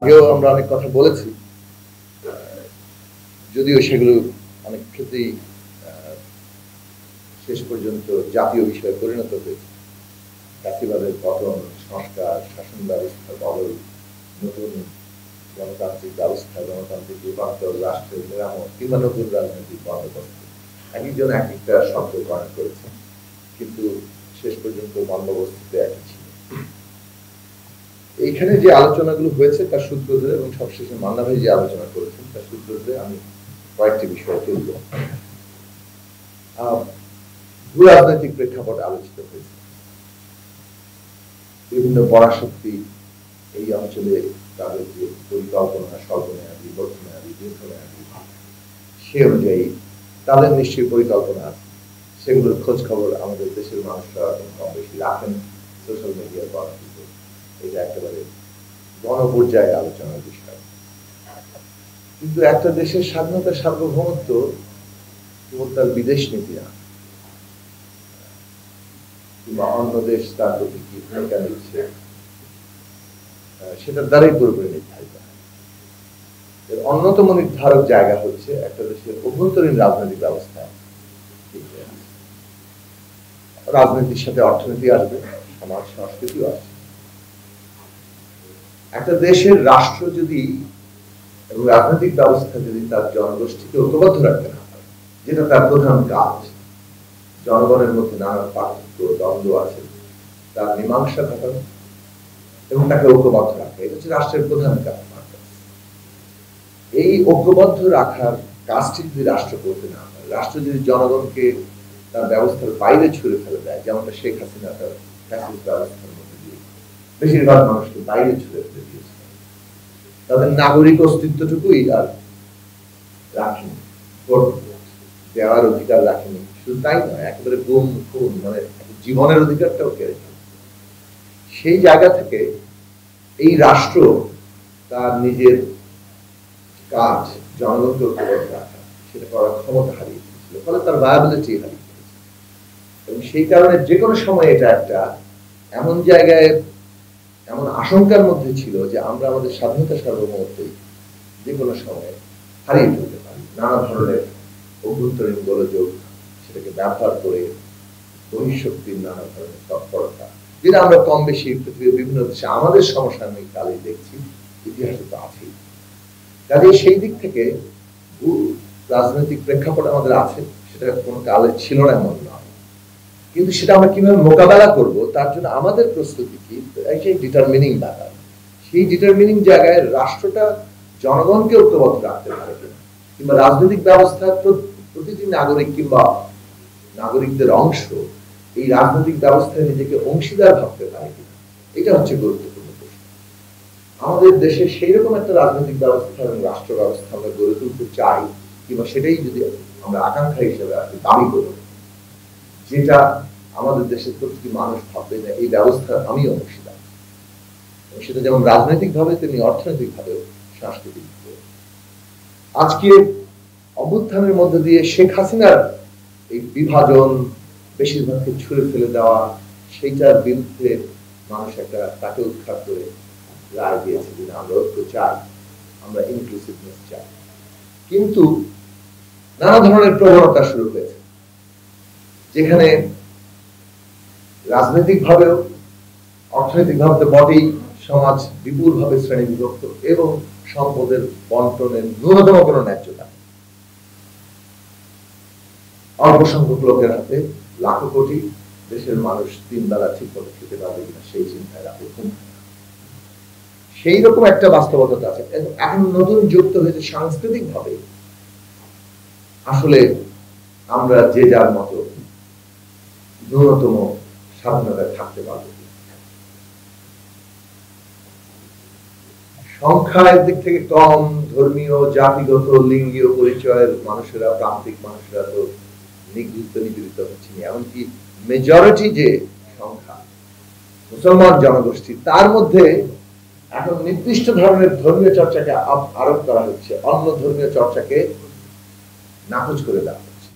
আগেও আমরা অনেক কথা বলেছি, যদিও সেগুলো অনেক ক্ষেত্রেই শেষ পর্যন্ত জাতীয় বিষয়ে পরিণত হয়েছে। ফ্যাসিবাদের পতন, সংস্কার, শাসন ব্যবস্থা বদল, নতুন গণতান্ত্রিক ব্যবস্থা, গণতান্ত্রিক রূপান্তর, রাষ্ট্রের মেরামত কিংবা নতুন রাজনৈতিক বন্দোবস্ত, এক একজন এক একটা শব্দ প্রয়োগ করেছেন, কিন্তু শেষ পর্যন্ত বন্দোবস্তিতে একই ছিল। এইখানে যে আলোচনাগুলো হয়েছে তার সূত্র ধরে এবং সবশেষে মান্না ভাই যে আলোচনা করেছেন তার সূত্র ধরে আমি কয়েকটি বিষয় তুলব। ভূ রাজনৈতিক প্রেক্ষাপট আলোচিত হয়েছে। বিভিন্ন পরাশক্তি এই অঞ্চলে তাদের যে পরিকল্পনা, স্বল্পমেয়াদী, মধ্যমেয়াদী, দীর্ঘমেয়াদী, সে অনুযায়ী তাদের নিশ্চয়ই পরিকল্পনা আছে। সেগুলোর খোঁজ খবর আমাদের দেশের মানুষরা কম বেশি রাখেন সোশ্যাল মিডিয়ার পরাশক্তি। এটা একেবারে গণপর্যায়ে আলোচনার বিষয়। কিন্তু একটা দেশের স্বাধীনতা, সার্বভৌমত্ব কেবল তার বিদেশ নীতি না, কিংবা অন্য দেশ তার প্রতি কি ভূমিকা নিচ্ছে সেটার দ্বারাই পুরোপুরি নির্ধারিত হয়। এর অন্যতম নির্ধারক জায়গা হচ্ছে একটা দেশের অভ্যন্তরীণ রাজনৈতিক ব্যবস্থা। রাজনীতির সাথে অর্থনীতি আসবে, সমাজ সংস্কৃতিও আসবে। একটা দেশের রাষ্ট্র যদি এবং রাজনৈতিক ব্যবস্থা যদি তার জনগোষ্ঠীকে ঐক্যবদ্ধ রাখতে না পারে, যেটা তার প্রধান কাজ, জনগণের মধ্যে নানা পার্থক্য, দ্বন্দ্ব আছে, তার মীমাংসা ঘটানো এবং তাকে ঐক্যবদ্ধ রাখা, এটা হচ্ছে রাষ্ট্রের প্রধান কাজ। এই ঐক্যবদ্ধ রাখার কাজটি যদি রাষ্ট্র করতে না পারে, রাষ্ট্র যদি জনগণকে তার ব্যবস্থার বাইরে ছুড়ে ফেলে দেয়, যেমনটা শেখ হাসিনা তার ফ্যাসিস্ট ব্যবস্থার মধ্যে দিয়ে বেশিরভাগ মানুষকে বাইরে ছুড়ে ফেলে দিয়েছে, তাদের নাগরিক অস্তিত্বটুকুই আর রাখেনি, ভোট দেওয়ার অধিকার রাখেনি। শুধু তাই নয়, একেবারে গুম খুন, মানে জীবনের অধিকারটাও কেড়ে ফেলে। সেই জায়গা থেকে এই রাষ্ট্র তার নিজের কাজ, জনগণকে ঐক্যবদ্ধ রাখা, সেটা করার ক্ষমতা হারিয়ে ফেলেছিল, ফলে তার ভায়াবিলিটি হারিয়ে ফেলেছে। এবং সেই কারণে যে কোনো সময় এটা একটা এমন জায়গায়, এমন আশঙ্কার মধ্যে ছিল যে আমরা আমাদের স্বাধীনতা, সার্বভৌমত্বই যে কোনো সময় হারিয়ে ফেলতে পারি। নানা ধরনের অভ্যন্তরীণ গোলযোগ, সেটাকে ব্যবহার করে বহিঃশক্তির নানা ধরনের তৎপরতা, যেটা আমরা কম বেশি পৃথিবীর বিভিন্ন দেশে আমাদের সমসাময়িক কালে দেখছি, ইতিহাসে তো আছেই। কাজে সেই দিক থেকে রাজনৈতিক প্রেক্ষাপট আমাদের আছে, সেটা কোনো কালে ছিল না এমন নয়, কিন্তু সেটা আমরা কিভাবে মোকাবেলা করব তার জন্য আমাদের প্রস্তুতি কি, সেই ডিটারমিনিং ব্যাপার। সেই ডিটারমিনিং জায়গায় রাষ্ট্রটা জনগণকে ঐক্যবদ্ধ রাখতে পারে কিনা, কিংবা রাজনৈতিক ব্যবস্থার প্রতিটি নাগরিক কিংবা নাগরিকদের অংশ এই রাজনৈতিক ব্যবস্থায় নিজেকে অংশীদার ভাবতে পারে কিনা, এটা হচ্ছে গুরুত্বপূর্ণ প্রশ্ন। আমাদের দেশে সেই রকম একটা রাজনৈতিক ব্যবস্থা এবং রাষ্ট্র ব্যবস্থা আমরা গড়ে তুলতে চাই, কিংবা সেটাই যদি আমরা আকাঙ্ক্ষা হিসেবে দাবি করি, যেটা আমাদের দেশের প্রতিটি মানুষ ভাববে যে এই ব্যবস্থা আমি অংশীদার, সেটা যেমন রাজনৈতিক ভাবে তেমনি অর্থনৈতিক ভাবে, সাংস্কৃতিক ভাবে। আজকে অভ্যুত্থানের মধ্য দিয়ে শেখ হাসিনার এই বিভাজন, বেশিরভাগকে ছুঁড়ে ফেলে দেওয়া, সেইটার বিরুদ্ধে মানুষ একটা তাকে উৎখাত করে রায় দিয়েছে যে আমরা ঐক্য চাই, আমরা ইনক্লুসিভনেস চাই। কিন্তু নানা ধরনের প্রবণতা শুরু হয়েছে, যেখানে রাজনৈতিক ভাবেও, অর্থনৈতিক ভাবে তো বটেই, সমাজ বিপুল ভাবে শ্রেণী বিভক্ত এবং সম্পদের বন্টনের ন্যূনতম কোনো ন্যায্যতা, অল্প সংখ্যক লোকের হাতে লাখো কোটি দেশের মানুষ তিন বেলা ঠিক মতো খেতে পারবে কিনা সেই চিন্তায় রাখে। সেই রকম একটা বাস্তবতা আছে। এখন নতুন যুক্ত হয়েছে সাংস্কৃতিক ভাবে, আসলে আমরা যে যার মতো ন্যূনতম স্বাধীনতায় থাকতে পারবো। সংখ্যার দিক থেকে কম, ধর্মীয়, জাতিগত, লিঙ্গীয় পরিচয়ের মানুষেরা, প্রান্তিক মানুষেরা তো নিগৃহীত, নিপীড়িত হচ্ছে, এমনকি মেজরিটি যে সংখ্যা মুসলমান জনগোষ্ঠী, তার মধ্যে এখন নির্দিষ্ট ধরনের ধর্মীয় চর্চাকে আরোপ করা হচ্ছে, অন্য ধর্মীয় চর্চাকে নাকচ করে দেওয়া হচ্ছে।